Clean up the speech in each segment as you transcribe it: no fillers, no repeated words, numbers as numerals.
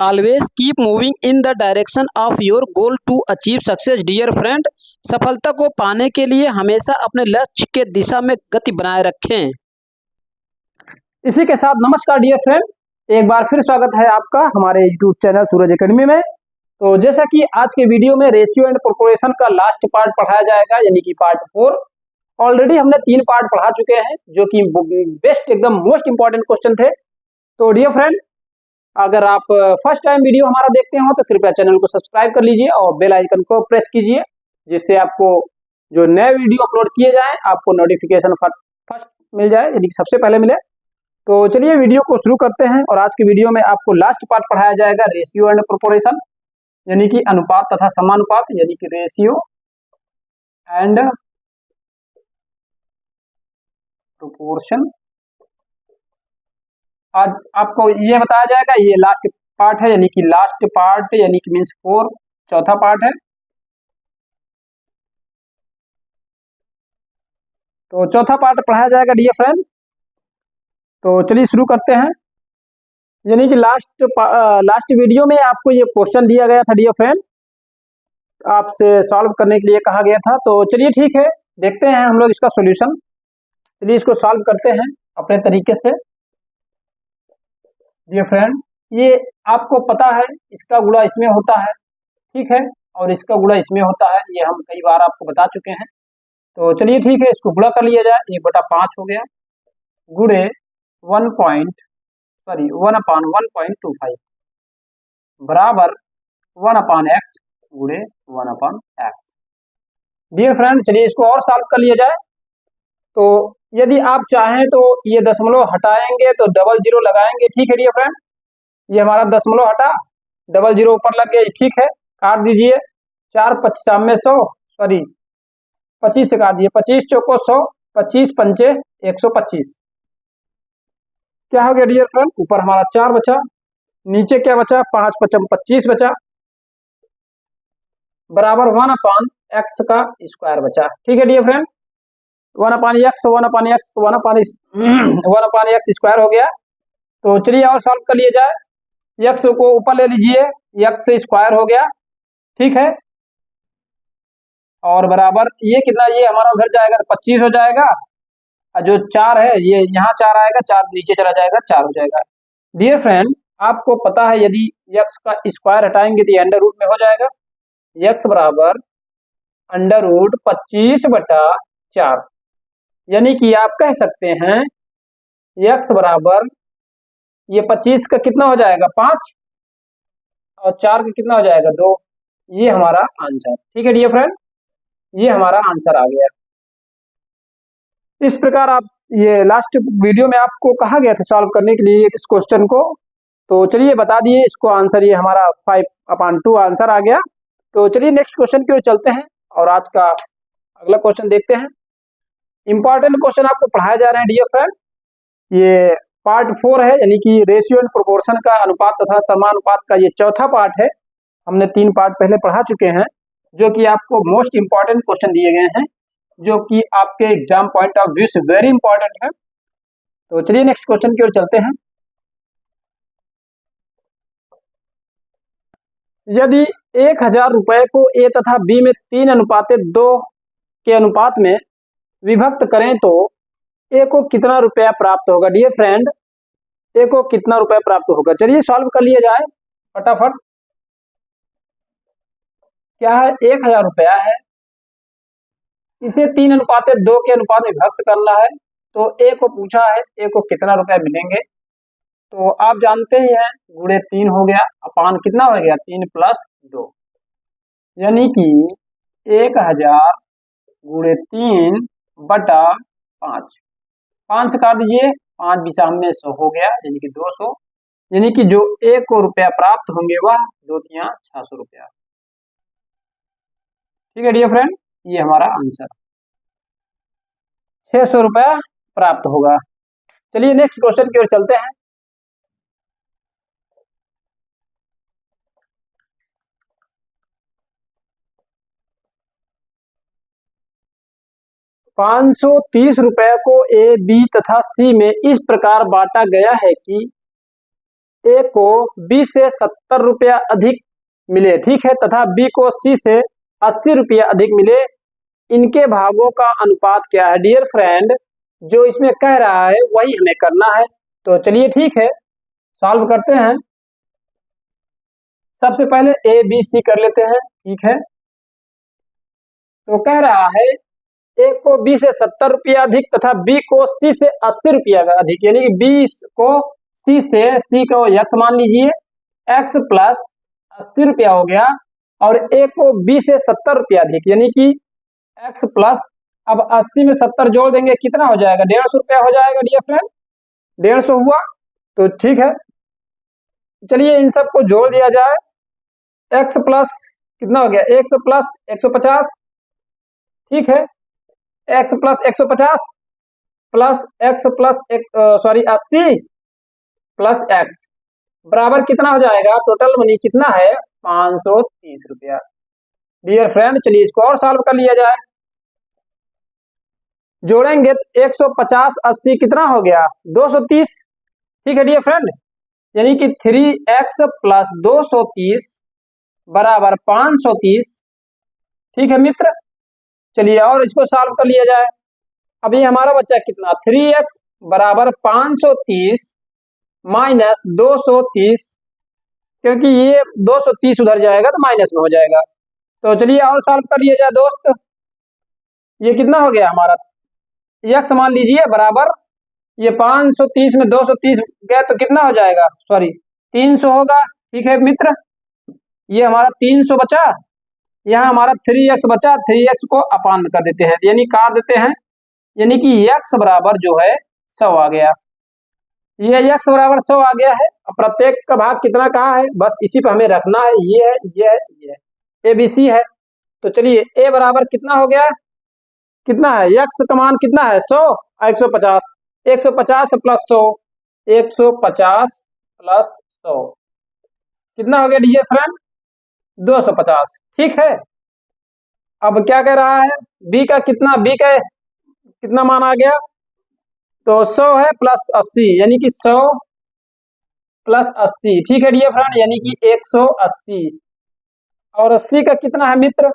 Always keep moving in the direction of your goal to achieve success dear friend. सफलता को पाने के लिए हमेशा अपने लक्ष्य के दिशा में गति बनाए रखें। इसी के साथ नमस्कार डियर फ्रेंड, एक बार फिर स्वागत है आपका हमारे यूट्यूब चैनल सूरज एकेडमी में। तो जैसा कि आज के वीडियो में रेशियो एंड प्रोपोर्शन का लास्ट पार्ट पढ़ाया जाएगा, यानी कि पार्ट 4। ऑलरेडी हमने 3 पार्ट पढ़ा चुके हैं जो कि बेस्ट एकदम मोस्ट इंपॉर्टेंट क्वेश्चन थे। तो डियर फ्रेंड, अगर आप फर्स्ट टाइम वीडियो हमारा देखते हो तो कृपया चैनल को सब्सक्राइब कर लीजिए और बेल आइकन को प्रेस कीजिए, जिससे आपको जो नए वीडियो अपलोड किए जाएं आपको नोटिफिकेशन फर्स्ट मिल जाए, यानी कि सबसे पहले मिले। तो चलिए वीडियो को शुरू करते हैं। और आज के वीडियो में आपको लास्ट पार्ट पढ़ाया जाएगा रेशियो एंड प्रोपोर्शन, यानी कि अनुपात तथा समानुपात, यानी कि रेशियो एंड प्रोपोर्शन। आज आपको ये बताया जाएगा, ये लास्ट पार्ट है, यानी कि लास्ट पार्ट यानी कि मीन्स 4 चौथा पार्ट है। तो चौथा पार्ट पढ़ाया जाएगा डियर फ्रेंड। तो चलिए शुरू करते हैं। यानी कि लास्ट वीडियो में आपको ये क्वेश्चन दिया गया था डियर फ्रेंड, आपसे सॉल्व करने के लिए कहा गया था। तो चलिए ठीक है, देखते हैं हम लोग इसका सॉल्यूशन। चलिए इसको सॉल्व करते हैं अपने तरीके से। डियर फ्रेंड, ये आपको पता है इसका गुणा इसमें होता है, ठीक है, और इसका गुणा इसमें होता है, ये हम कई बार आपको बता चुके हैं। तो चलिए ठीक है, इसको गुणा कर लिया जाए। 1/5 हो गया गुणे 1/1.25 बराबर 1/x गुणे 1/x। डियर फ्रेंड, चलिए इसको और सॉल्व कर लिया जाए। तो यदि आप चाहें तो ये दशमलव हटाएंगे तो डबल जीरो लगाएंगे, ठीक है डियर फ्रेंड। ये हमारा दशमलव हटा, डबल जीरो ऊपर लग गया, ठीक है, काट दीजिए। 4 25 में 100, सॉरी 25 से काट दिए, 25 चौको 100, 25 पंचे 125। क्या हो गया डियर फ्रेंड, ऊपर हमारा 4 बचा, नीचे क्या बचा, 5 5 25 बचा, बराबर 1/x का स्क्वायर बचा, ठीक है डियर फ्रेंड। 1/x स्क्वायर हो गया। तो चलिए और सॉल्व कर लिया जाए। x को ऊपर ले लीजिए, x स्क्वायर हो गया, ठीक है, और बराबर ये कितना, ये हमारा उधर जाएगा तो 25 हो जाएगा, और जो 4 है ये यहाँ 4 आएगा, 4 नीचे चला जाएगा, 4 हो जाएगा। डियर फ्रेंड, आपको पता है यदि x का स्क्वायर हटाएंगे तो ये अंडर रूट में हो जाएगा। x बराबर अंडर रूट 25/4, यानी कि आप कह सकते हैं x बराबर ये 25 का कितना हो जाएगा 5, और 4 का कितना हो जाएगा 2। ये हमारा आंसर, ठीक है डियर फ्रेंड, ये हमारा आंसर आ गया। इस प्रकार आप, ये लास्ट वीडियो में आपको कहा गया था सॉल्व करने के लिए इस क्वेश्चन को। तो चलिए बता दिए इसको आंसर, ये हमारा 5/2 आंसर आ गया। तो चलिए नेक्स्ट क्वेश्चन की ओर चलते हैं और आज का अगला क्वेश्चन देखते हैं। इंपॉर्टेंट क्वेश्चन आपको पढ़ाए जा रहे हैं डियर फ्रेंड। ये पार्ट 4 है, यानी कि रेशियो एंड प्रोपोर्शन का, अनुपात तथा समानुपात का ये चौथा पार्ट है। हमने 3 पार्ट पहले पढ़ा चुके हैं, जो कि आपको मोस्ट इंपॉर्टेंट क्वेश्चन दिए गए हैं, जो कि आपके एग्जाम पॉइंट ऑफ व्यू से वेरी इंपॉर्टेंट है। तो चलिए नेक्स्ट क्वेश्चन की ओर चलते हैं। यदि 1000 रुपए को ए तथा बी में 3:2 के अनुपात में विभक्त करें तो ए को कितना रुपया प्राप्त होगा। डियर फ्रेंड, ए को कितना रुपया प्राप्त होगा, चलिए सॉल्व कर लिया जाए फटाफट। क्या है, 1000 रुपया है, इसे 3:2 के अनुपात में विभक्त करना है। तो ए को पूछा है, ए को कितना रुपया मिलेंगे। तो आप जानते ही हैं, गुणे 3 हो गया, अपान कितना हो गया 3 + 2, यानी कि 1000 गुणे 3/5। 5 से काट दीजिए, 5 बिसा में 100 हो गया, यानी कि 200, यानी कि जो ए को रुपया प्राप्त होंगे वह 2 × 600 रुपया, ठीक है डियर फ्रेंड, ये हमारा आंसर 600 रुपया प्राप्त होगा। चलिए नेक्स्ट क्वेश्चन की ओर चलते हैं। ₹530 को ए, बी तथा सी में इस प्रकार बांटा गया है कि ए को बी से 70 रुपया अधिक मिले, ठीक है, तथा बी को सी से 80 रुपया अधिक मिले, इनके भागों का अनुपात क्या है? डियर फ्रेंड, जो इसमें कह रहा है वही हमें करना है। तो चलिए ठीक है, सॉल्व करते हैं। सबसे पहले ए बी सी कर लेते हैं, ठीक है। तो कह रहा है ए को बी से 70 रुपया अधिक तथा बी को सी से 80 रुपया अधिक, यानी कि बी को सी से, सी को एक्स मान लीजिए, एक्स प्लस 80 रुपया हो गया, और ए को बी से 70 रुपया अधिक, यानी कि एक्स प्लस, अब 80 में 70 जोड़ देंगे, कितना हो जाएगा? 150 रुपया हो जाएगा डियर फ्रेंड, 150 हुआ। तो ठीक है, चलिए इन सबको जोड़ दिया जाए। एक्स प्लस कितना हो गया? एक्स प्लस 150, ठीक है, x plus 150 plus x plus 80 plus x बराबर कितना हो जाएगा? टोटल मनी कितना है? 530 रुपया। डियर फ्रेंड, चलिए इसको और सॉल्व कर लिया जाए। जोड़ेंगे 150 80 कितना हो गया? 230, ठीक है डियर फ्रेंड, यानी कि 3x प्लस 230 बराबर 530, ठीक है मित्र। चलिए और इसको सॉल्व कर लिया जाए। अभी हमारा बच्चा कितना? 3x बराबर 530 माइनस 230, क्योंकि ये 230 उधर जाएगा तो माइनस में हो जाएगा। तो चलिए और सॉल्व कर लिया जाए दोस्त। ये कितना हो गया हमारा? x मान लीजिए बराबर, ये 530 में 230 गया तो कितना हो जाएगा? सॉरी 300 होगा, ठीक है मित्र। ये हमारा 300 बचा, यहाँ हमारा 3x बचा, 3x को अपान कर देते हैं, यानी काट देते हैं, यानी कि x बराबर जो है 100 आ गया। ये x बराबर 100 आ गया है। अब प्रत्येक का भाग कितना कहा है, बस इसी पर हमें रखना है। ये है, ये है, ये है, ABC है। तो चलिए a बराबर कितना हो गया? कितना है? x का मान कितना है? 100 और 150, 150 प्लस 100, 150 प्लस 100 कितना हो गया डियर फ्रेंड? 250, ठीक है। अब क्या कह रहा है? b का कितना? b का कितना मान आ गया? तो 100 है प्लस 80, यानी कि 100 प्लस 80, ठीक है डियर फ्रेंड, यानी कि 180। और c का कितना है मित्र?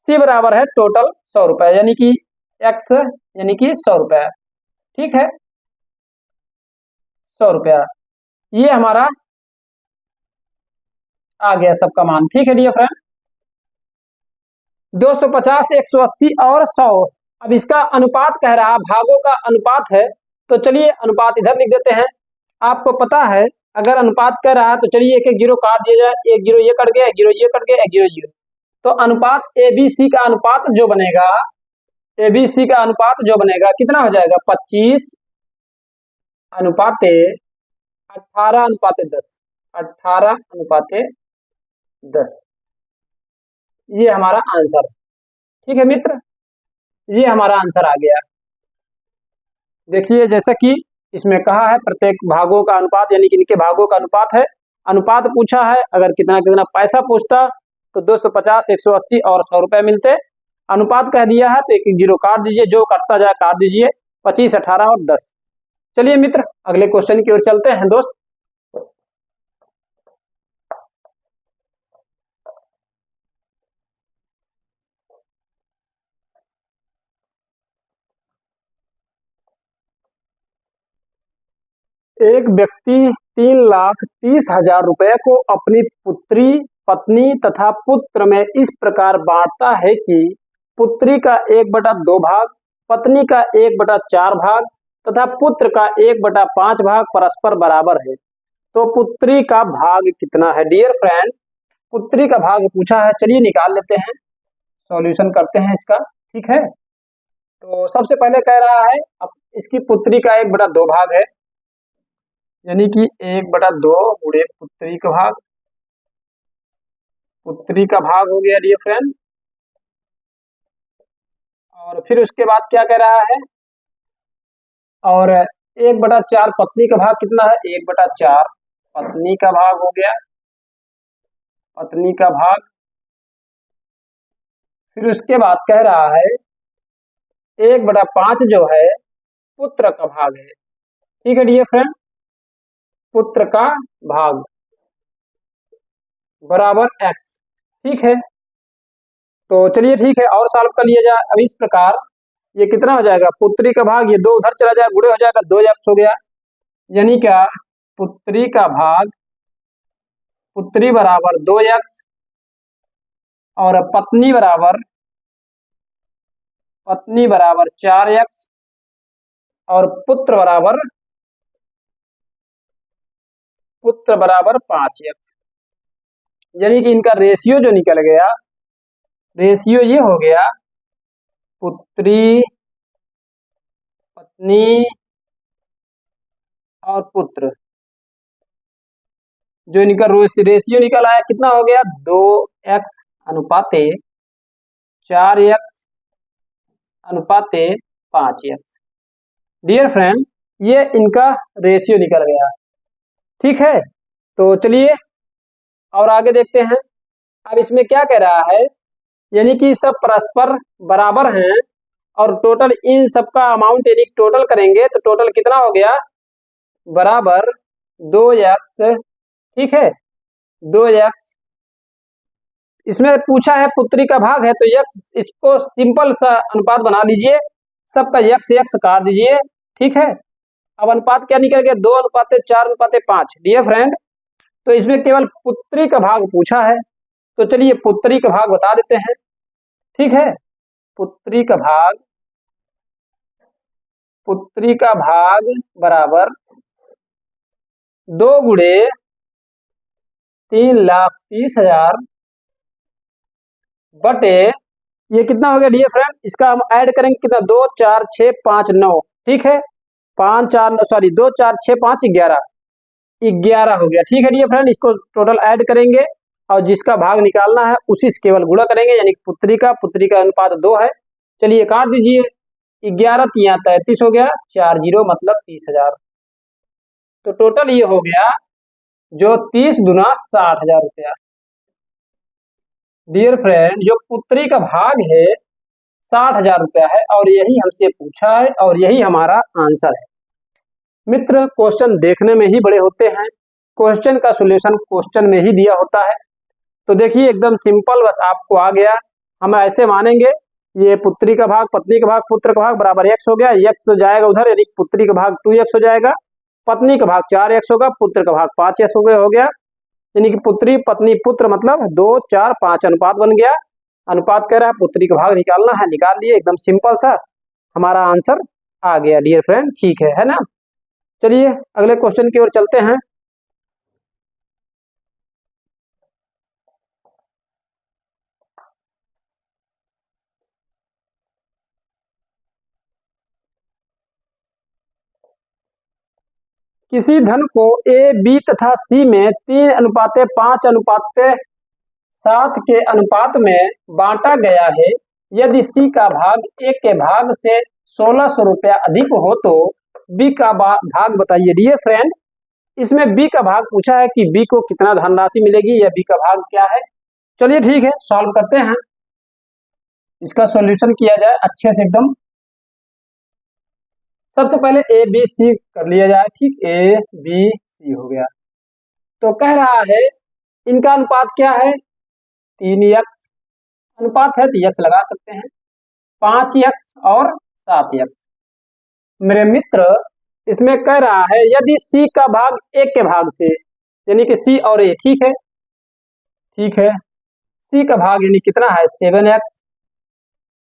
c बराबर है टोटल 100 रुपए, यानी कि x यानी कि 100 रुपया, ठीक है, 100 रुपया। ये हमारा आ गया सबका मान, ठीक है डियर फ्रेंड। 250, 180 और 100। अब इसका अनुपात कह रहा, भागों का अनुपात है, तो चलिए अनुपात इधर लिख देते हैं। आपको पता है अगर अनुपात कह रहा है तो चलिए एक एक जीरो काट दिया जाए, एक जीरो ये कट गया, एक जीरो ये कट गया, एक जीरो जीरो। तो अनुपात ABC का अनुपात जो बनेगा, ABC का अनुपात जो बनेगा कितना हो जाएगा? 25 अनुपाते 18 अनुपाते 10, 18 अनुपाते 10, ये हमारा आंसर, ठीक है मित्र, ये हमारा आंसर आ गया। देखिए जैसा कि इसमें कहा है प्रत्येक भागों का अनुपात, यानी कि इनके भागों का अनुपात है। अनुपात पूछा है, अगर कितना कितना पैसा पूछता तो 250, 180 और 100 रुपए मिलते। अनुपात कह दिया है तो एक एक जीरो काट दीजिए, जो कटता जाए काट दीजिए, 25, 18 और 10। चलिए मित्र अगले क्वेश्चन की ओर चलते हैं दोस्त। एक व्यक्ति 3,30,000 रुपए को अपनी पुत्री, पत्नी तथा पुत्र में इस प्रकार बांटता है कि पुत्री का 1/2 भाग, पत्नी का 1/4 भाग तथा पुत्र का 1/5 भाग परस्पर बराबर है। तो पुत्री का भाग कितना है? डियर फ्रेंड, पुत्री का भाग पूछा है, चलिए निकाल लेते हैं, सॉल्यूशन करते हैं इसका, ठीक है। तो सबसे पहले कह रहा है अब इसकी पुत्री का 1/2 भाग है, यानी कि 1/2 गुणे पुत्री का भाग, पुत्री का भाग हो गया डियर फ्रेंड। और फिर उसके बाद क्या कह रहा है? और 1/4 पत्नी का भाग कितना है? 1/4 पत्नी का भाग हो गया, पत्नी का भाग। फिर उसके बाद कह रहा है 1/5 जो है पुत्र का भाग है, ठीक है डियर फ्रेंड। पुत्र का भाग बराबर x। ठीक है, तो चलिए ठीक है और सॉल्व कर लिया जाए। अब इस प्रकार ये कितना हो जाएगा, पुत्री का भाग, ये 2 उधर चला जाएगा, गुणे हो जाएगा, 2x हो गया। यानी क्या, पुत्री का भाग, पुत्री बराबर 2x और पत्नी बराबर 4x और पुत्र बराबर 5x। यानी कि इनका रेशियो जो निकल गया, रेशियो ये हो गया, पुत्री, पत्नी और पुत्र, जो इनका रेशियो निकल आया कितना हो गया, 2x अनुपाते 4x अनुपाते 5x। Dear friend, ये इनका रेशियो निकल गया। ठीक है, तो चलिए और आगे देखते हैं। अब इसमें क्या कह रहा है, यानी कि सब परस्पर बराबर हैं और टोटल इन सबका अमाउंट यानी टोटल करेंगे तो टोटल कितना हो गया, बराबर 2x। ठीक है, 2x। इसमें पूछा है पुत्री का भाग है तो x, इसको सिंपल सा अनुपात बना लीजिए, सबका x काट दीजिए। ठीक है, अब अनुपात क्या निकल गया, 2:4:5। डियर फ्रेंड, तो इसमें केवल पुत्री का भाग पूछा है, तो चलिए पुत्री का भाग बता देते हैं। ठीक है, पुत्री का भाग बराबर 2 गुणे 3,30,000 बटे, ये कितना हो गया डियर फ्रेंड, इसका हम ऐड करेंगे कितना, 2 4 6 5 9। ठीक है, 5 4 सॉरी 2 4 6 5 11 हो गया। ठीक है डियर फ्रेंड, इसको टोटल ऐड करेंगे और जिसका भाग निकालना है उसी से केवल गुणा करेंगे, यानी पुत्री का अनुपात 2 है। चलिए काट दीजिए, 11 3 33 हो गया, 4 0 मतलब 30,000। तो टोटल ये हो गया जो 30 दुना 60,000 रुपया। डियर फ्रेंड, जो पुत्री का भाग है 60,000 रुपया है और यही हमसे पूछा है और यही हमारा आंसर है। मित्र, क्वेश्चन देखने में ही बड़े होते हैं, क्वेश्चन का सॉल्यूशन क्वेश्चन में ही दिया होता है। तो देखिए एकदम सिंपल, बस आपको आ गया। हम ऐसे मानेंगे, ये पुत्री का भाग, पत्नी का भाग, पुत्र का भाग बराबर x हो गया, x जाएगा उधर, यानी पुत्री का भाग 2x हो जाएगा, पत्नी का भाग 4x होगा, पुत्र का भाग 5x हो गया। यानी कि पुत्री पत्नी पुत्र मतलब 2 4 5 अनुपात बन गया। अनुपात कह रहा है पुत्री का भाग निकालना है, निकाल लिए, एकदम सिंपल सा हमारा आंसर आ गया डियर फ्रेंड। ठीक है ना। चलिए अगले क्वेश्चन की ओर चलते हैं। किसी धन को ए, बी तथा सी में 3:5:7 के अनुपात में बांटा गया है। यदि सी का भाग ए के भाग से 1600 रुपया अधिक हो तो बी का भाग बताइए। डियर फ्रेंड, इसमें बी का भाग पूछा है कि बी को कितना धनराशि मिलेगी या बी का भाग क्या है। चलिए ठीक है, सॉल्व करते हैं, इसका सॉल्यूशन किया जाए अच्छे से एकदम। सबसे पहले ए बी सी कर लिया जाए। ठीक, ए बी सी हो गया। तो कह रहा है इनका अनुपात क्या है, 3x अनुपात है तो x लगा सकते हैं, 5x और 7x। मेरे मित्र, इसमें कह रहा है यदि c का भाग a के भाग से, यानी कि c और a। ठीक है, ठीक है, c का भाग यानी कितना है 7x,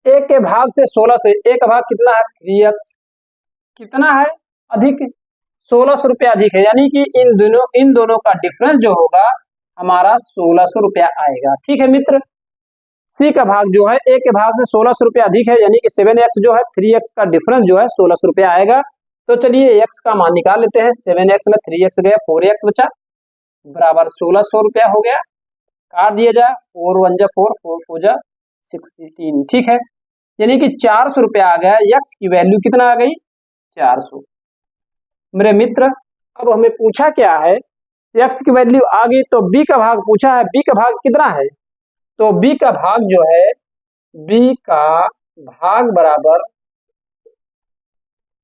a के भाग से 1600, a का भाग कितना है 3x, कितना है अधिक, 1600 रुपया अधिक है, यानी कि इन दोनों का डिफरेंस जो होगा हमारा 1600 रुपया आएगा। ठीक है मित्र, सी का भाग जो है ए के भाग से 1600 रुपया अधिक है, यानी कि 7x जो है 3x का डिफरेंस जो है 1600 रुपया आएगा। तो चलिए x का मान निकाल लेते हैं, 7x में 3x गया, 4x बचा, बराबर 1600 रुपया हो गया। काट दिया जाए, 4 1 जा 4, 4 4 जा 16। ठीक है, यानी कि 400 रुपया आ गया। x की वैल्यू कितना आ गई, 400। मेरे मित्र, अब हमें पूछा क्या है, x की वैल्यू आ गई तो b का भाग पूछा है, b का भाग कितना है, तो b का भाग जो है, b का भाग बराबर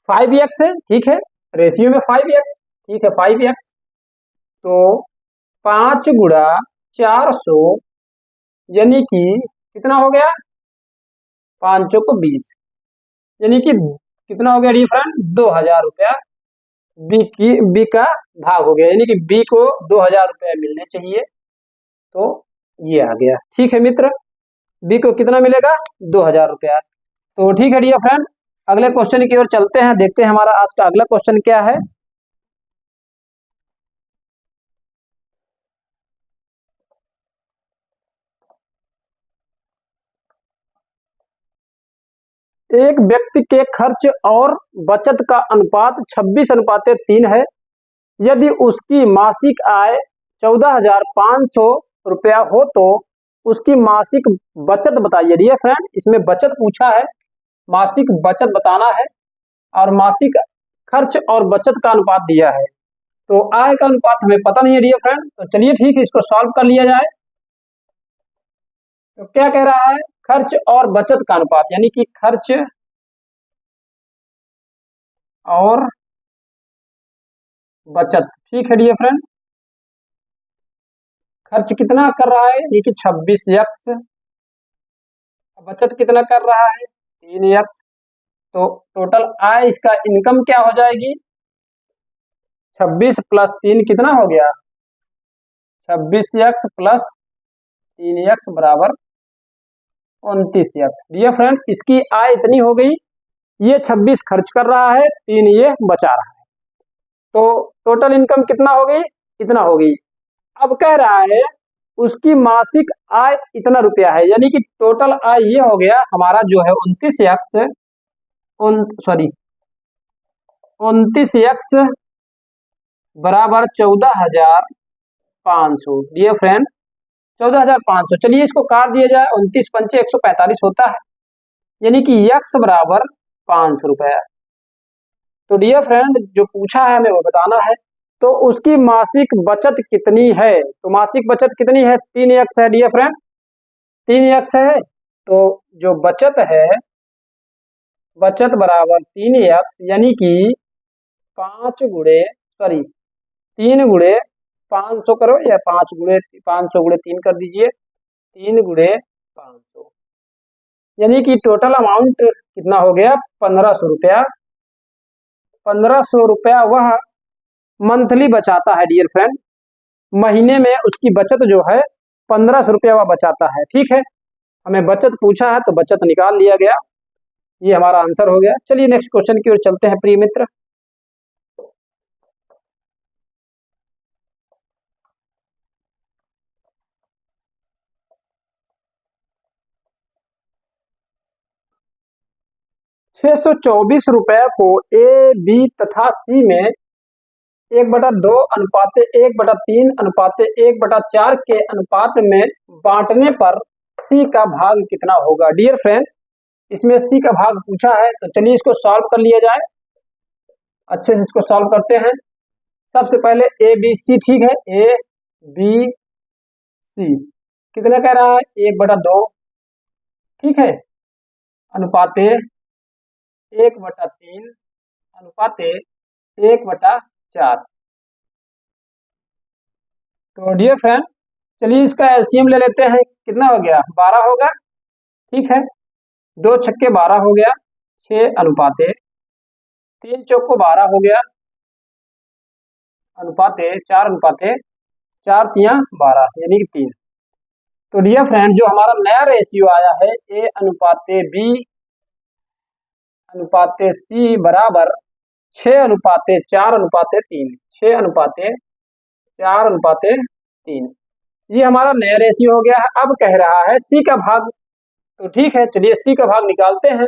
5x है। ठीक है, रेशियो में 5x, ठीक है 5x। तो 5 × 400 यानी कि कितना हो गया, 5 चौको 20, यानी कि कितना हो गया डियर फ्रेंड, 2000 रुपया बी का भाग हो गया, यानी कि बी को 2000 रुपया मिलने चाहिए। तो ये आ गया, ठीक है मित्र, बी को कितना मिलेगा, 2000 रुपया। तो ठीक है डियर फ्रेंड, अगले क्वेश्चन की ओर चलते हैं, देखते हैं हमारा आज का अगला क्वेश्चन क्या है। एक व्यक्ति के खर्च और बचत का अनुपात 26:3 है। यदि उसकी मासिक आय 14,500 रुपया हो तो उसकी मासिक बचत बताइए। डियर फ्रेंड, इसमें बचत पूछा है, मासिक बचत बताना है और मासिक खर्च और बचत का अनुपात दिया है। तो आय का अनुपात हमें पता नहीं है डियर फ्रेंड, तो चलिए ठीक है, इसको सॉल्व कर लिया जाए। तो क्या कह रहा है, खर्च और बचत का अनुपात, यानी कि खर्च और बचत। ठीक है डियर फ्रेंड, खर्च कितना कर रहा है, यानी कि 26x, बचत कितना कर रहा है, 3x। तो टोटल आय इसका इनकम क्या हो जाएगी, 26 + 3 कितना हो गया, 26x + 3x = 29x। Dear friend, इसकी आय इतनी हो गई, ये 26 खर्च कर रहा है, 3 ये बचा रहा है, तो टोटल इनकम कितना हो गई, इतना हो गई। अब कह रहा है उसकी मासिक आय इतना रुपया है, यानी कि टोटल आय ये हो गया हमारा जो है 29x, 29x = 14,500। डियर फ्रेंड, 14,500, चलिए इसको काट दिया जाए, 29 पंचे 145 होता है, यानी कि x = 500 रुपया। तो डियर फ्रेंड, जो पूछा है हमें वो बताना है। तो उसकी मासिक बचत कितनी है, तो मासिक बचत कितनी है, 3x है डियर फ्रेंड, 3x है। तो जो बचत है, बचत = 3x, यानी कि 3 गुणे 500 करो, या 5 गुणे 500 गुणे 3 कर दीजिए, 3 गुणे 500, यानी कि टोटल अमाउंट कितना हो गया, 1500 रुपया। 1500 रुपया वह मंथली बचाता है डियर फ्रेंड, महीने में उसकी बचत जो है 1500 रुपया वह बचाता है। ठीक है, हमें बचत पूछा है तो बचत निकाल लिया गया, ये हमारा आंसर हो गया। चलिए नेक्स्ट क्वेश्चन की ओर चलते हैं प्रिय मित्र। ₹624 को ए, बी तथा सी में 1/2 अनुपात 1/3 अनुपात 1/4 के अनुपात में बांटने पर सी का भाग कितना होगा। डियर फ्रेंड, इसमें सी का भाग पूछा है, तो चलिए इसको सॉल्व कर लिया जाए, अच्छे से इसको सॉल्व करते हैं। सबसे पहले ए बी सी, ठीक है, ए बी सी कितना कह रहा है, 1/2, ठीक है, अनुपात 1/3 अनुपात 1/4। तो डियर फ्रेंड, चलिए इसका एलसीएम ले लेते हैं, कितना हो गया, 12 होगा, ठीक है, 2 छक्के 12 हो गया, 6 अनुपात 3 चौको 12 हो गया, अनुपात 4 अनुपात 4 तियां 12, यानी कि 3। तो डियर फ्रेंड, जो हमारा नया रेशियो आया है ए अनुपात बी अनुपात सी बराबर 6 अनुपात 4 अनुपात 3, 6 अनुपात 4 अनुपात 3, ये हमारा नया रेशियो हो गया है। अब कह रहा है सी का भाग, तो ठीक है, चलिए सी का भाग निकालते हैं।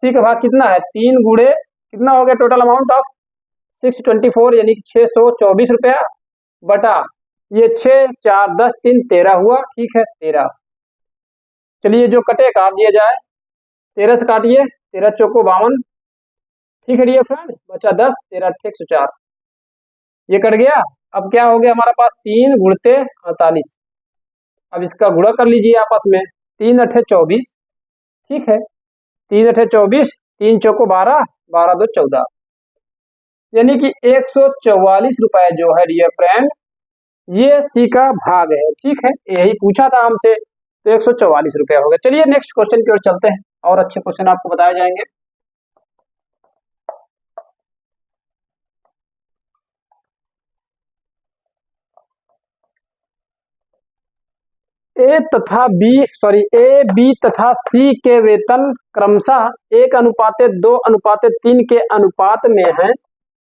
सी का भाग कितना है, 3 गुणे कितना हो गया, टोटल अमाउंट ऑफ 624, यानी कि 624 रुपया बटा ये 6 4 10 3 13 हुआ, ठीक है, 13। चलिए जो कटे काट दिया जाए, 13 से काटिए, 13 चौको 52, ठीक है डियर फ्रेंड, बचा 10, 13 × 104, ये कट गया। अब क्या हो गया हमारे पास, 3 गुणते 48, अब इसका गुणा कर लीजिए आपस में, 3 × 8 = 24, ठीक है, 3 × 8 = 24, 3 चौको 12, 12 × 2 = 14, यानी कि 144 रुपए जो है डियर फ्रेंड ये सी का भाग है, ठीक है, यही पूछा था हमसे, तो 144 रुपया हो गया। चलिए नेक्स्ट क्वेश्चन की ओर चलते हैं, और अच्छे क्वेश्चन आपको बताए जाएंगे। ए बी तथा सी के वेतन क्रमशः 1:2:3 के अनुपात में है।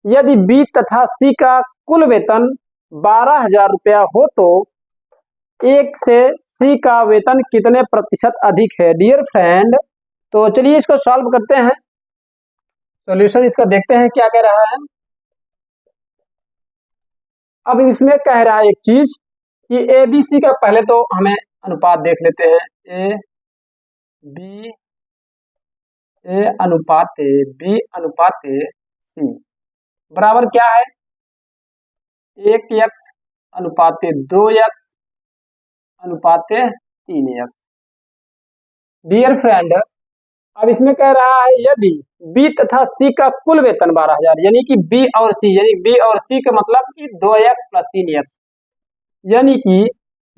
यदि बी तथा सी का कुल वेतन 12,000 रुपया हो तो एक से सी का वेतन कितने प्रतिशत अधिक है? डियर फ्रेंड, तो चलिए इसको सॉल्व करते हैं, सॉल्यूशन इसका देखते हैं क्या कह रहा है। अब इसमें कह रहा है एक चीज कि ए बी सी का पहले तो हमें अनुपात देख लेते हैं। ए बी बी अनुपात सी बराबर क्या है? 1x अनुपात 2x अनुपात 3x। डियर फ्रेंड, अब इसमें कह रहा है यदि बी तथा सी का कुल वेतन 12,000, यानी कि बी और सी का मतलब कि 2x प्लस 3x, यानी कि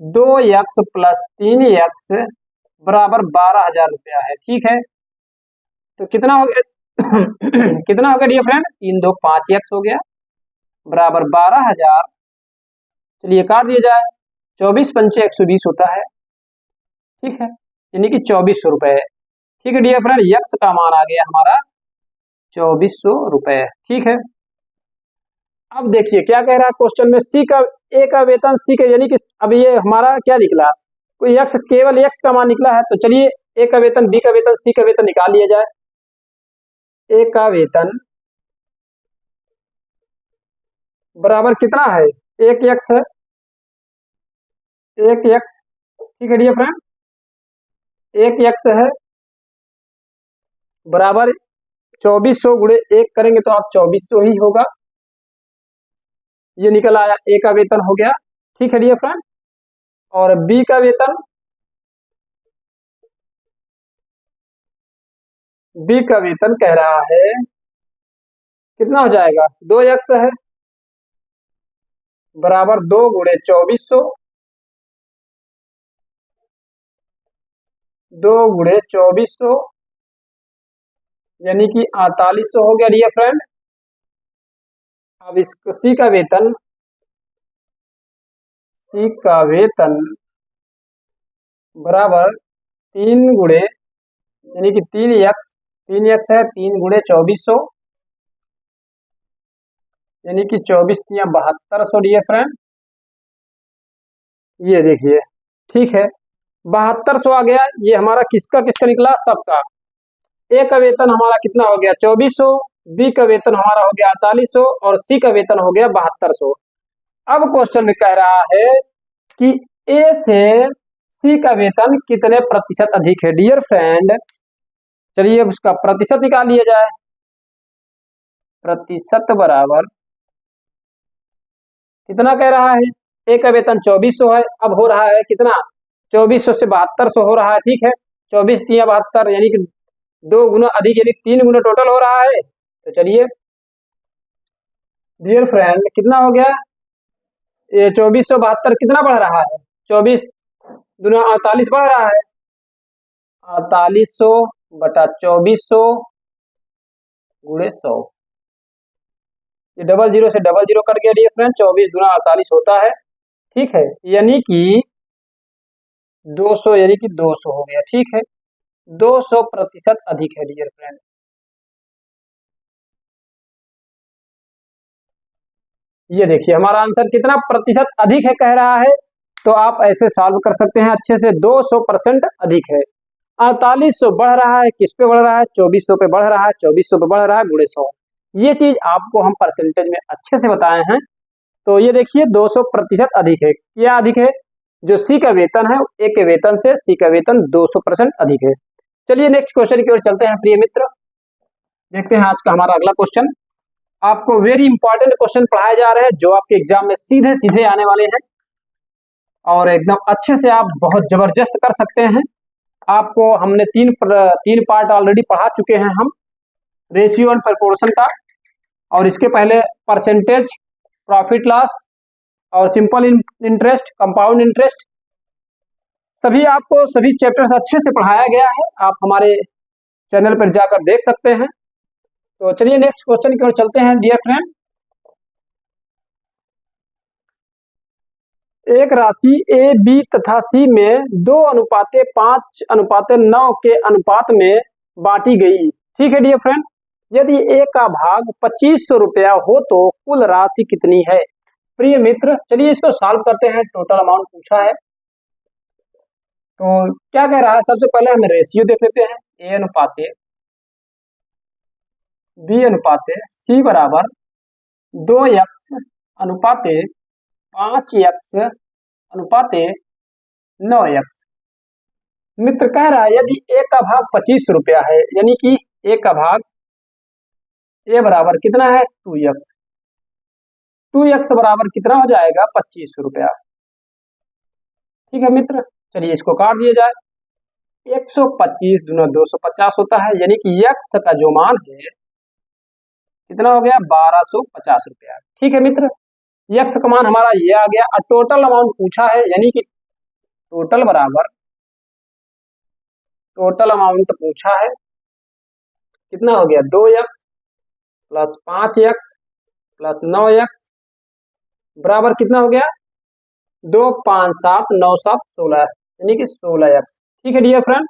2x प्लस 3x बराबर 12,000 रुपया है, ठीक है। तो कितना हो गया कितना हो गया डियर फ्रेंड? 3 2 5x हो गया बराबर 12,000। चलिए काट दिया जाए, 24 पंचे 120 होता है, ठीक है, यानी कि 2400 रुपए, ठीक है डियर फ्रेंड। यक्स का मान आ गया हमारा 2400 रुपए, ठीक है। अब देखिए क्या कह रहा है क्वेश्चन में, सी का ए का वेतन सी का, यानी कि अब ये हमारा क्या निकला, कोई यक्स, केवल यक्स का मान निकला है। तो चलिए ए का वेतन, बी का वेतन, सी का वेतन निकाल लिया जाए। ए का वेतन बराबर कितना है? 1x है, 1x, ठीक है डियर फ्रेंड, 1x है बराबर 2400 गुणे 1 करेंगे तो आप 2400 ही होगा, ये निकल आया। ए का वेतन हो गया, ठीक है डियर फ्रेंड। और बी का वेतन, बी का वेतन कह रहा है कितना हो जाएगा? 2x है बराबर 2 गुणे 2400, 2 गुणे 2400 यानी कि 4800 हो गया डियर फ्रेंड। अब इसको सी का वेतन बराबर 3 गुणे यानी कि 3x है, 3 गुणे 2400 यानी कि 24 3 7200 डियर फ्रेंड। ये देखिए, ठीक है, 7200 आ गया। ये हमारा किसका किसका निकला? सबका। ए का वेतन हमारा कितना हो गया? 2400, बी का वेतन हमारा हो गया 4800 और सी का वेतन हो गया 7200। अब क्वेश्चन में कह रहा है कि ए से सी का वेतन कितने प्रतिशत अधिक है? डियर फ्रेंड, चलिए उसका प्रतिशत निकाल लिया जाए। प्रतिशत बराबर कितना कह रहा है? ए का वेतन 2400 है, अब हो रहा है कितना? 2400 से 7200 हो रहा है, ठीक है। 24 3 72 यानी कि 2 गुना अधिक, यानी 3 गुना टोटल हो रहा है। तो चलिए डियर फ्रेंड, कितना हो गया? ये 2472 कितना बढ़ रहा है? 24 गुना 48 बढ़ रहा है, 4800 बटा 2400 गुणे 100। ये डबल जीरो से डबल जीरो कट गया डियर फ्रेंड, 24 गुना 48 होता है, ठीक है, यानी कि 200, यानी कि 200 हो गया, ठीक है। 200% अधिक है डियर फ्रेंड। ये देखिए हमारा आंसर कितना प्रतिशत अधिक है कह रहा है, तो आप ऐसे सॉल्व कर सकते हैं अच्छे से। 200% अधिक है। 4800 बढ़ रहा है, किस पे बढ़ रहा है? 2400 पे बढ़ रहा है, 2400 पे बढ़ रहा है गुणे 100। ये चीज आपको हम परसेंटेज में अच्छे से बताए हैं। तो ये देखिए 200% अधिक है। क्या अधिक है? जो सी का वेतन है, ए के वेतन से सी का वेतन 200% अधिक है। चलिए नेक्स्ट क्वेश्चन की ओर चलते हैं प्रिय मित्र, देखते हैं आज का हमारा अगला क्वेश्चन। आपको वेरी इंपॉर्टेंट क्वेश्चन पढ़ाए जा रहे हैं जो आपके एग्जाम में सीधे सीधे आने वाले हैं और एकदम अच्छे से आप बहुत जबरदस्त कर सकते हैं। आपको हमने तीन पार्ट ऑलरेडी पढ़ा चुके हैं हम, रेशियो एंड प्रोपोर्शन का, और इसके पहले परसेंटेज, प्रॉफिट लॉस और सिंपल इंटरेस्ट, कंपाउंड इंटरेस्ट, सभी आपको सभी चैप्टर्स अच्छे से पढ़ाया गया है। आप हमारे चैनल पर जाकर देख सकते हैं। तो चलिए नेक्स्ट क्वेश्चन की ओर चलते हैं डियर फ्रेंड। एक राशि ए, बी तथा सी में 2:5:9 के अनुपात में बांटी गई। ठीक है डियर फ्रेंड, यदि ए का भाग 2500 रुपया हो तो कुल राशि कितनी है? प्रिय मित्र, चलिए इसको सॉल्व करते हैं। टोटल अमाउंट पूछा है तो क्या कह रहा है, सबसे पहले हम रेशियो देख लेते हैं। ए अनुपाते बी अनुपाते सी बराबर 2x अनुपाते 5x अनुपाते 9x। मित्र कह रहा है यदि ए का भाग 2500 रुपया है, यानी कि ए का भाग ए बराबर कितना है 2x। 2x बराबर कितना हो जाएगा 2500 रुपया। ठीक है मित्र, चलिए इसको काट दिया जाए। 125 दूना 250 होता है, यानी कि x का जो मान है कितना हो गया 1250 रुपया। ठीक है मित्र, x का मान हमारा ये आ गया। और टोटल अमाउंट पूछा है, यानी कि टोटल बराबर टोटल अमाउंट पूछा है कितना हो गया 2x plus 5x plus 9x बराबर कितना हो गया 2 5 7 9 7 16, यानी कि 16x। ठीक है डियर फ्रेंड,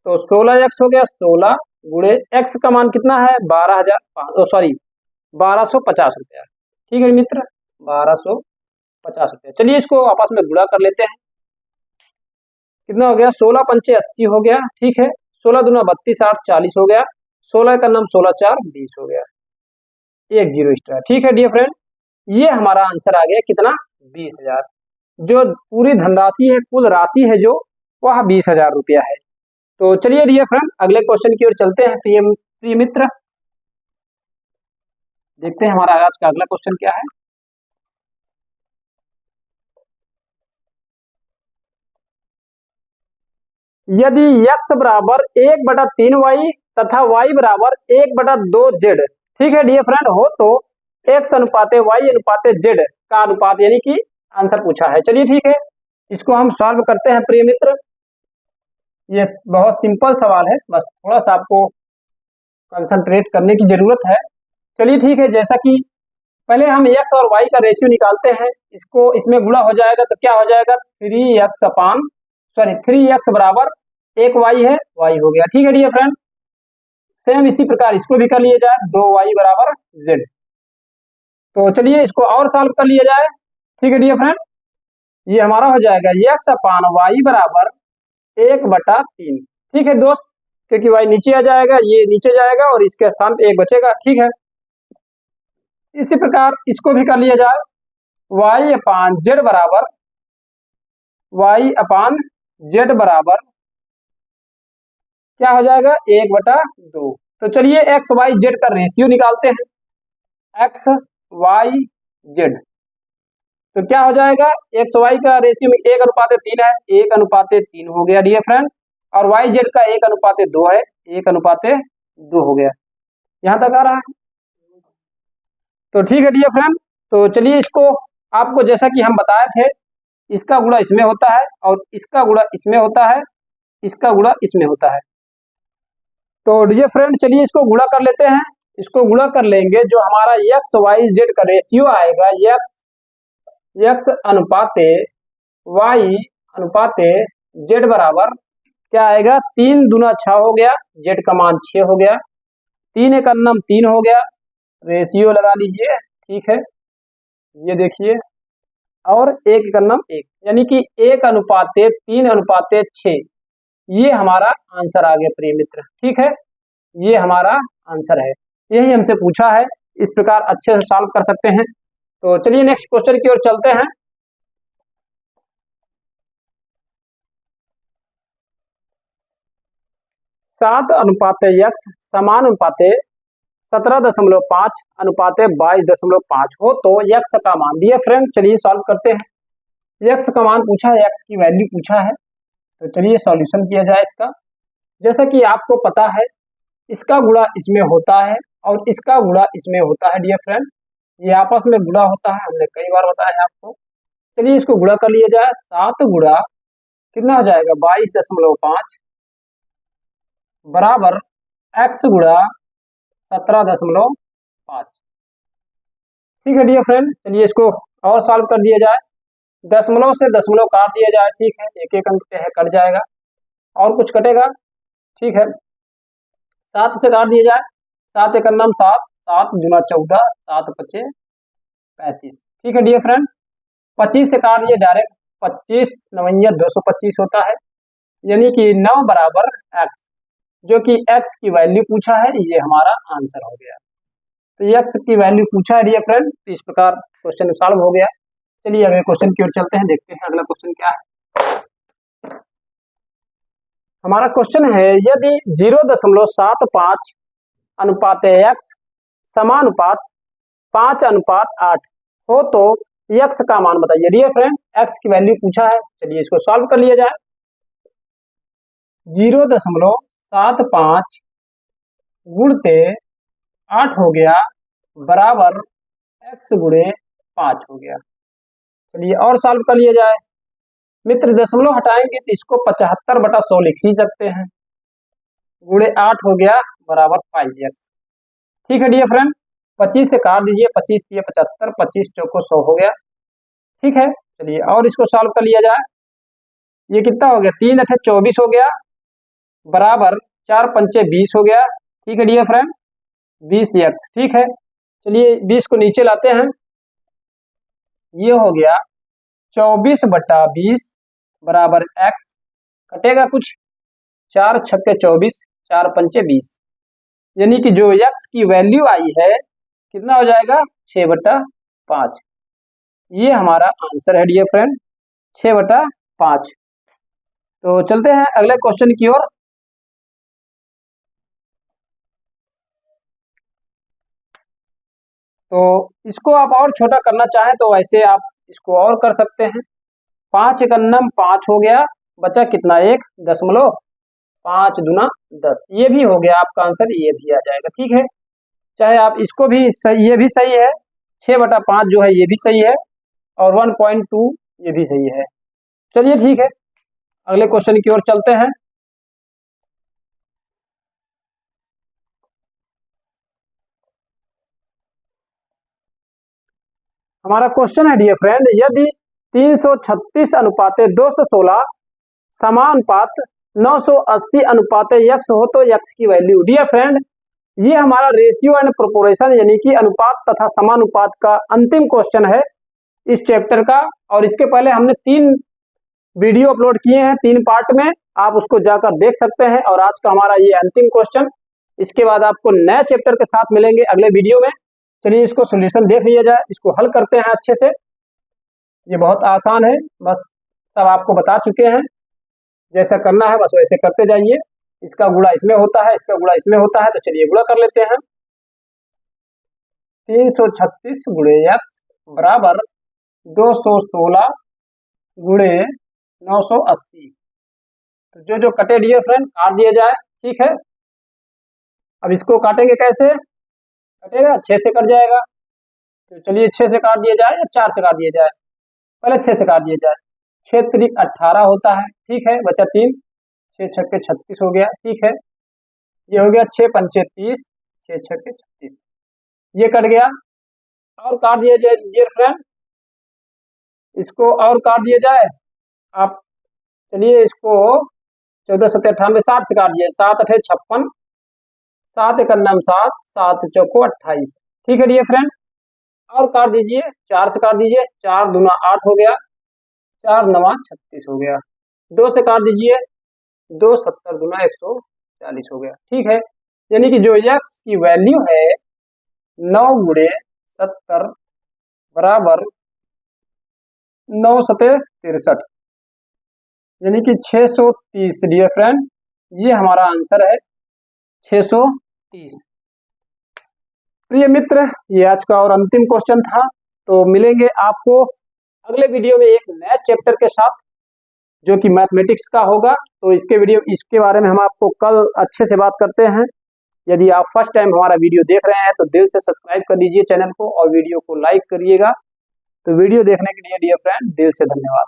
तो 16x हो गया 16 गुणे x का मान कितना है 1250 रुपया। ठीक है मित्र, 1250 रुपया। चलिए इसको आपस में गुणा कर लेते हैं। कितना हो गया 16 पंचे 80 हो गया। ठीक है, 16 दूना 32 8 40 हो गया। 16 का नाम 16 4 20 हो गया, एक जीरो एक्स्ट्रा। ठीक है डियर फ्रेंड, ये हमारा आंसर आ गया कितना 20,000। जो पूरी धनराशि है, कुल राशि है जो वह 20,000 रुपया है। तो चलिए डियर फ्रेंड अगले क्वेश्चन की ओर चलते हैं। प्रिय मित्र, देखते हैं हमारा आज का अगला क्वेश्चन क्या है। यदि x बराबर 1/3y तथा y बराबर 1/2z, ठीक है डियर फ्रेंड, हो तो x अनुपाते y अनुपाते z का अनुपात, यानी कि आंसर पूछा है। चलिए ठीक है, इसको हम सॉल्व करते हैं। प्रिय मित्र, ये बहुत सिंपल सवाल है, बस थोड़ा सा आपको कंसंट्रेट करने की जरूरत है। चलिए ठीक है, जैसा कि पहले हम x और y का रेशियो निकालते हैं। इसको इसमें गुणा हो जाएगा तो क्या हो जाएगा 3x बराबर 1y है, y हो गया। ठीक है डियर फ्रेंड, सेम इसी प्रकार इसको भी कर लिया जाए 2y बराबर z। तो चलिए इसको और सॉल्व कर लिया जाए। ठीक है डियर फ्रेंड, ये हमारा हो जाएगा x/y बराबर 1/3। ठीक है दोस्त, क्योंकि y नीचे आ जाएगा, ये नीचे जाएगा और इसके स्थान पे 1 बचेगा। ठीक है, इसी प्रकार इसको भी कर लिया जाए y/z बराबर क्या हो जाएगा 1/2। तो चलिए x y z का रेशियो निकालते हैं। x y z तो क्या हो जाएगा x y का रेशियो में 1:3 है, 1:3 हो गया डियर फ्रेंड। और y z का 1:2 है, 1:2 हो गया। यहां तक आ रहा है। तो ठीक है डियर फ्रेंड, तो चलिए इसको आपको जैसा कि हम बताए थे, इसका गुणा इसमें होता है और इसका गुणा इसमें होता है, इसका गुणा इसमें होता है। तो डियर फ्रेंड चलिए इसको गुणा कर लेते हैं। इसको गुणा कर लेंगे, जो हमारा x y z का रेशियो आएगा x अनुपाते y अनुपाते z बराबर क्या आएगा 3 दूना 6 हो गया, z का मान 6 हो गया, 3 एक अन्नम 3 हो गया, रेशियो लगा लीजिए। ठीक है, ये देखिए, और 1 एक अन्नम 1, यानी कि 1:3:6, ये हमारा आंसर आ गया प्रिय मित्र। ठीक है, ये हमारा आंसर है, यही हमसे पूछा है। इस प्रकार अच्छे से सॉल्व कर सकते हैं। तो चलिए नेक्स्ट क्वेश्चन की ओर चलते हैं। 7:x समानुपाते 17.5 अनुपाते 22.5 हो तो x का मान दिए। फ्रेंड चलिए सॉल्व करते हैं। x का मान पूछा है, x की वैल्यू पूछा है, तो चलिए सॉल्यूशन किया जाए इसका। जैसा कि आपको पता है, इसका गुणा इसमें होता है और इसका गुणा इसमें होता है डियर फ्रेंड। ये आपस में गुणा होता है, हमने कई बार बताया है आपको। चलिए इसको गुणा कर लिया जाए। 7 गुणा कितना हो जाएगा 22.5 बराबर x गुणा 17.5। ठीक है डियर फ्रेंड, चलिए इसको और सॉल्व कर दिया जाए। दशमलव से दशमलव काट दिया जाए, ठीक है, एक एक अंक पे है कट जाएगा। और कुछ कटेगा, ठीक है, 7 से काट दिया जाए। 7 एक नाम 7, 7 दूना 14, 7 पचे 35। ठीक है डियर फ्रेंड, 25 से काट दिए डायरेक्ट, 25 नवैया 225 होता है, यानी कि 9 बराबर x, जो कि x की वैल्यू पूछा है, ये हमारा आंसर हो गया। तो x की वैल्यू पूछा है डियर फ्रेंड, तो इस प्रकार क्वेश्चन सॉल्व हो गया। चलिए अगले क्वेश्चन की ओर चलते हैं, देखते हैं अगला क्वेश्चन क्या है। हमारा क्वेश्चन है, यदि 0.75 अनुपात x समानुपात 5:8 हो तो x का मान बताइए। डियर फ्रेंड, x की वैल्यू पूछा है, चलिए इसको सॉल्व कर लिया जाए। 0.75 गुणते 8 हो गया बराबर x गुणे 5 हो गया। चलिए और सॉल्व कर लिया जाए। मित्र दशमलव हटाएंगे तो इसको 75/100 लिख ही सकते हैं, गुणे 8 हो गया बराबर 5x। ठीक है डियर फ्रेंड, 25 से काट दीजिए, 25 दिए 75, 25 चौको 100 हो गया। ठीक है, चलिए और इसको सॉल्व कर लिया जाए। ये कितना हो गया 3 8 24 हो गया बराबर 4 पंचे 20 हो गया। ठीक है डियर फ्रेंड, 20x। ठीक है, चलिए 20 को नीचे लाते हैं, ये हो गया 24/20 बराबर x, कटेगा कुछ, 4 छक्के 24, 4 पंचे 20, यानी कि जो x की वैल्यू आई है कितना हो जाएगा 6/5। ये हमारा आंसर है डियर फ्रेंड, 6/5। तो चलते हैं अगले क्वेश्चन की ओर। तो इसको आप और छोटा करना चाहें तो ऐसे आप इसको और कर सकते हैं। 5 एकन्नम 5 हो गया, बचा कितना 1.5 दूना 10, ये भी हो गया आपका आंसर, ये भी आ जाएगा। ठीक है, चाहे आप इसको भी सही, ये भी सही है, 6/5 जो है ये भी सही है, और 1.2 ये भी सही है। चलिए ठीक है, अगले क्वेश्चन की ओर चलते हैं। हमारा क्वेश्चन है डियर फ्रेंड, यदि 336 अनुपात 216 समानुपात 980 अनुपात x हो तो x की वैल्यू। डियर फ्रेंड, ये हमारा रेशियो एंड प्रोपोर्शन यानी कि अनुपात तथा समानुपात का अंतिम क्वेश्चन है इस चैप्टर का, और इसके पहले हमने 3 वीडियो अपलोड किए हैं 3 पार्ट में, आप उसको जाकर देख सकते हैं। और आज का हमारा ये अंतिम क्वेश्चन, इसके बाद आपको नए चैप्टर के साथ मिलेंगे अगले वीडियो में। चलिए इसको सॉल्यूशन देख लिया जाए, इसको हल करते हैं अच्छे से। ये बहुत आसान है, बस सब आपको बता चुके हैं, जैसा करना है बस वैसे करते जाइए। इसका गुणा इसमें होता है, इसका गुणा इसमें होता है, तो चलिए गुणा कर लेते हैं। 336 गुणे x बराबर 216 गुणे 980। तो जो जो कटे डियर फ्रेंड काट दिया जाए। ठीक है, अब इसको काटेंगे कैसे, कटेगा 6 से कट जाएगा, तो चलिए 6 से काट दिया जाए या 4 से काट दिया जाए, पहले 6 से काट दिया जाए। 6 त्रिक 18 होता है, ठीक है, बचा 3, 6 छक्के 36 हो गया। ठीक है, ये हो गया 6 पंचे 30, 6 छक्के 36, ये कट गया। और काट दिया जाए डियर फ्रेंड, इसको और काट दिया जाए आप, चलिए इसको 14 7 98, 7 से काट दिया, 7 8 56, 7 एक 7, 7 चौको 28। ठीक है डियर फ्रेंड, और काट दीजिए, 4 से काट दीजिए, 4 दूना 8 हो गया, 4 9 36 हो गया। 2 से काट दीजिए, 2 70 दूना 140 हो गया। ठीक है, यानी कि जो x की वैल्यू है 9 गुणे 70 बराबर 9 सते 63, यानी कि 630 डियर फ्रेंड, ये हमारा आंसर है 630। प्रिय मित्र, ये आज का और अंतिम क्वेश्चन था। तो मिलेंगे आपको अगले वीडियो में एक नए चैप्टर के साथ, जो कि मैथमेटिक्स का होगा। तो इसके बारे में हम आपको कल अच्छे से बात करते हैं। यदि आप फर्स्ट टाइम हमारा वीडियो देख रहे हैं तो दिल से सब्सक्राइब कर लीजिए चैनल को और वीडियो को लाइक करिएगा। तो वीडियो देखने के लिए डियर फ्रेंड दिल से धन्यवाद।